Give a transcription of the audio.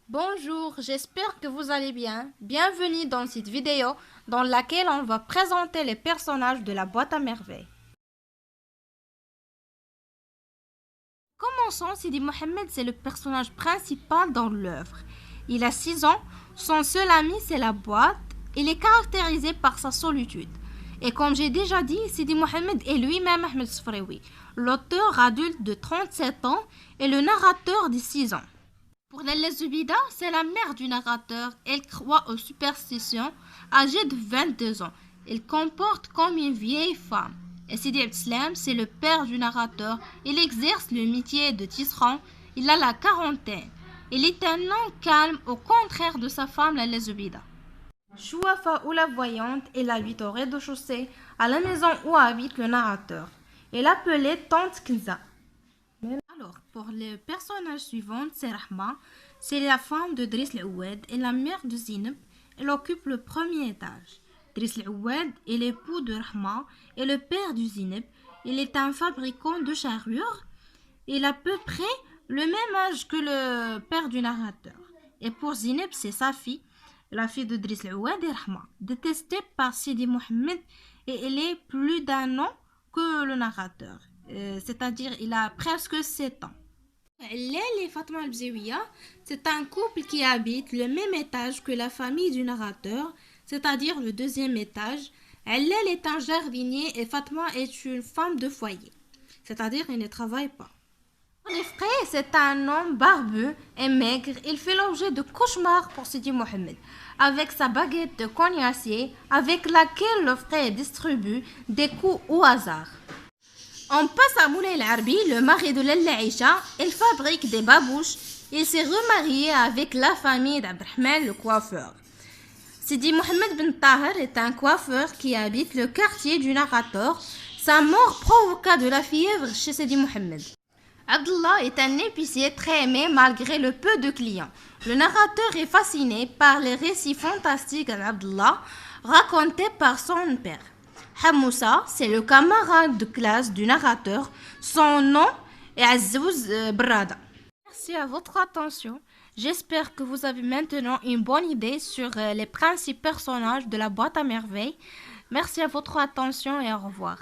Bonjour, j'espère que vous allez bien. Bienvenue dans cette vidéo dans laquelle on va présenter les personnages de la boîte à merveilles. Commençons, Sidi Mohamed, c'est le personnage principal dans l'œuvre. Il a 6 ans, son seul ami c'est la boîte, il est caractérisé par sa solitude. Et comme j'ai déjà dit, Sidi Mohamed est lui-même Ahmed Sfraoui, l'auteur adulte de 37 ans et le narrateur de 6 ans. Pour Lalla Zubida, c'est la mère du narrateur. Elle croit aux superstitions. Âgée de 22 ans, elle comporte comme une vieille femme. Et Sidi Abdeslam, c'est le père du narrateur. Il exerce le métier de tisserand. Il a la quarantaine. Il est un homme calme, au contraire de sa femme Lalla Zubida. Chouafa ou la voyante, elle habite au rez-de-chaussée, à la maison où habite le narrateur. Elle appelait Tante Kenza. Alors, pour le personnage suivant, c'est Rahma. C'est la femme de Driss Oued et la mère de Zineb. Elle occupe le premier étage. Driss Oued est l'époux de Rahma et le père de Zineb. Il est un fabricant de charrures. Il a à peu près le même âge que le père du narrateur. Et pour Zineb, c'est sa fille, la fille de Driss Oued et Rahma, détestée par Sidi Mohamed, et elle est plus d'un an que le narrateur. C'est-à-dire il a presque 7 ans. Lail et Fatma Al-Bzouia, c'est un couple qui habite le même étage que la famille du narrateur, c'est-à-dire le deuxième étage. Lail est un jardinier et Fatma est une femme de foyer, c'est-à-dire elle ne travaille pas. En effet, c'est un homme barbu et maigre. Il fait l'objet de cauchemars pour Sidi Mohamed, avec sa baguette de cognacier avec laquelle le frère distribue des coups au hasard. On passe à Moulay El-Arbi, le mari de Lalla Aïcha. Il fabrique des babouches. Il s'est remarié avec la famille d'Abdrahman, le coiffeur. Sidi Mohamed Ben Tahir est un coiffeur qui habite le quartier du narrateur. Sa mort provoqua de la fièvre chez Sidi Mohamed. Abdullah est un épicier très aimé malgré le peu de clients. Le narrateur est fasciné par les récits fantastiques d'Abdullah racontés par son père. Hamoussa, c'est le camarade de classe du narrateur. Son nom est Azouz Brada. Merci à votre attention. J'espère que vous avez maintenant une bonne idée sur les principaux personnages de la boîte à merveilles. Merci à votre attention et au revoir.